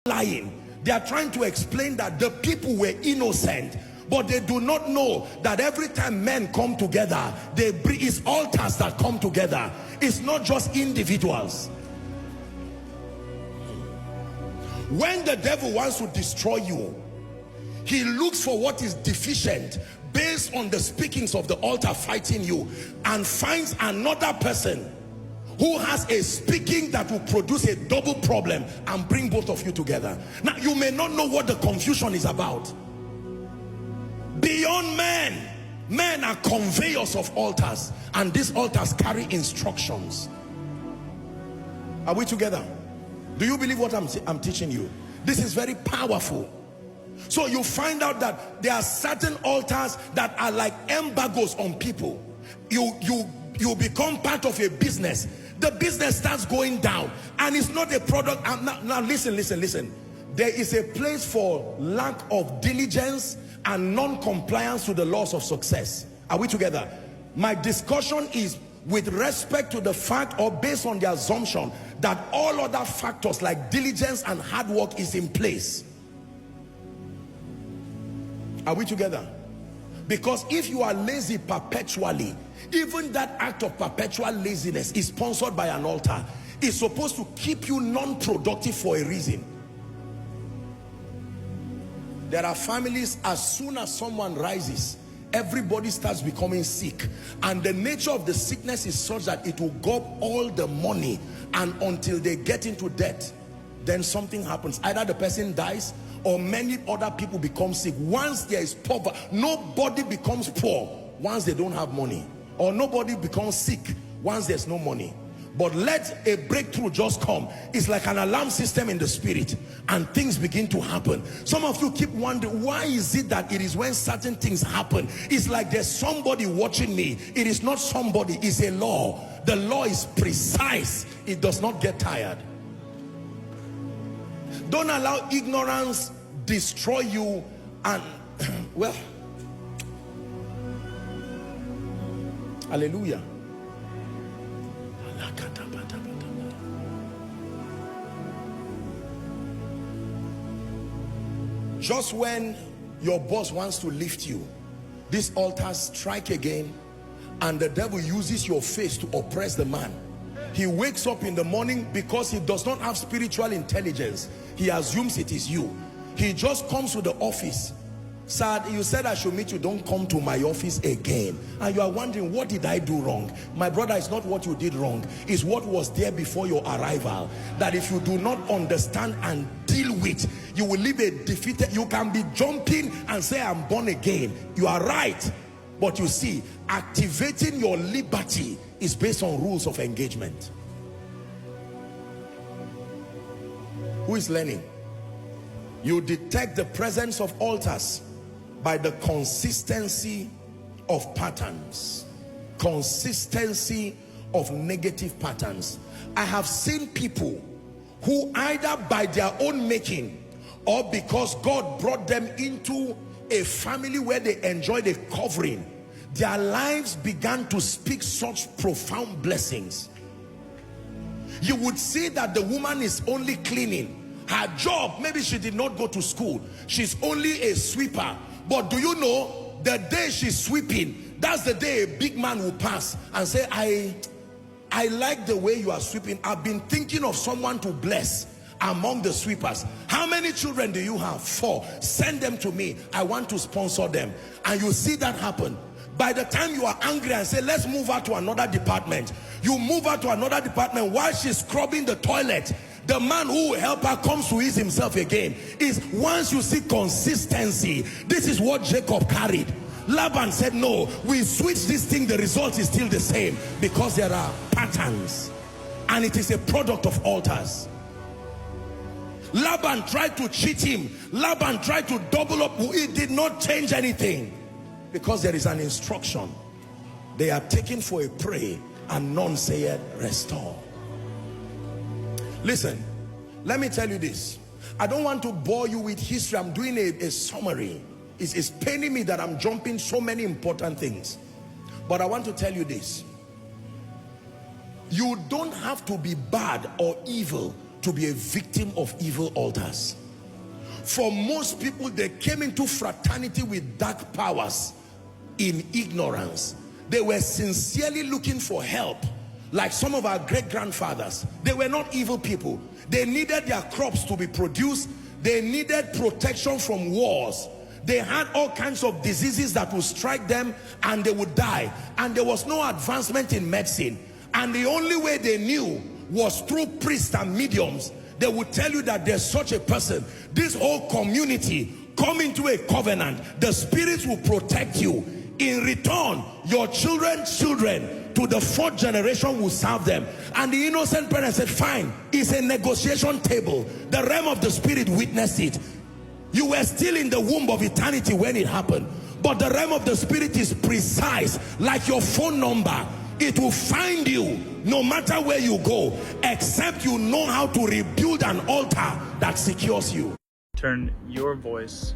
lying. They are trying to explain that the people were innocent, but they do not know that every time men come together, it's altars that come together. It's not just individuals. When the devil wants to destroy you, he looks for what is deficient based on the speakings of the altar fighting you, and finds another person who has a speaking that will produce a double problem and bring both of you together. Now, you may not know what the confusion is about. Beyond men are conveyors of altars, and these altars carry instructions. Are we together? Do you believe what I'm teaching you? This is very powerful. So you find out that there are certain altars that are like embargoes on people. You become part of a business. The business starts going down, and it's not a product. Now listen. There is a place for lack of diligence and non-compliance to the laws of success. Are we together? My discussion is with respect to the fact, or based on the assumption, that all other factors like diligence and hard work is in place. Are we together? Because if you are lazy perpetually, even that act of perpetual laziness is sponsored by an altar. It's supposed to keep you non-productive for a reason. There are families, as soon as someone rises, everybody starts becoming sick, and the nature of the sickness is such that it will gob all the money, and until they get into debt, then something happens. Either the person dies, or many other people become sick. Once there is poverty, nobody becomes poor once they don't have money, or nobody becomes sick once there's no money. But let a breakthrough just come. It's like an alarm system in the spirit, and things begin to happen. Some of you keep wondering, why is it that it is when certain things happen, it's like there's somebody watching me? It is not somebody, it's a law. The law is precise. It does not get tired. Don't allow ignorance destroy you. And well, hallelujah. Just when your boss wants to lift you, these altars strike again, and the devil uses your face to oppress the man. He wakes up in the morning, because he does not have spiritual intelligence, he assumes it is you. He just comes to the office. Sir, you said I should meet you, don't come to my office again. And you are wondering, what did I do wrong? My brother, it's not what you did wrong, it's what was there before your arrival, that if you do not understand and deal with, you will live a defeated. You can be jumping and say I'm born again, you are right, but you see, activating your liberty is based on rules of engagement. Who is learning? You detect the presence of altars by the consistency of patterns, consistency of negative patterns. I have seen people who, either by their own making or because God brought them into a family where they enjoyed a covering, their lives began to speak such profound blessings. You would see that the woman is only cleaning. Her job, maybe she did not go to school, she's only a sweeper. But do you know, the day she's sweeping, that's the day a big man will pass and say, I like the way you are sweeping. I've been thinking of someone to bless among the sweepers. How many children do you have? 4. Send them to me. I want to sponsor them. And you see that happen. By the time you are angry and say, let's move her to another department, you move her to another department. While she's scrubbing the toilet, the man who will help her comes to ease himself again. Is once you see consistency, this is what Jacob carried. Laban said, no, we switch this thing, the result is still the same, because there are patterns, and it is a product of altars. Laban tried to cheat him. Laban tried to double up. It did not change anything, because there is an instruction. They are taken for a prey, and none saith restore. Listen, let me tell you this. I don't want to bore you with history. I'm doing a summary. It's paining me that I'm jumping so many important things. But I want to tell you this. You don't have to be bad or evil to be a victim of evil altars. For most people, they came into fraternity with dark powers in ignorance. They were sincerely looking for help. Like some of our great-grandfathers, they were not evil people. They needed their crops to be produced. They needed protection from wars. They had all kinds of diseases that would strike them and they would die. And there was no advancement in medicine. And the only way they knew was through priests and mediums. They would tell you that there's such a person. This whole community, come into a covenant. The spirits will protect you. In return, your children's children to the 4th generation will serve them. And the innocent parents said, fine, it's a negotiation table. The realm of the spirit witnessed it. You were still in the womb of eternity when it happened. But the realm of the spirit is precise, like your phone number. It will find you no matter where you go, except you know how to rebuild an altar that secures you. Turn your voice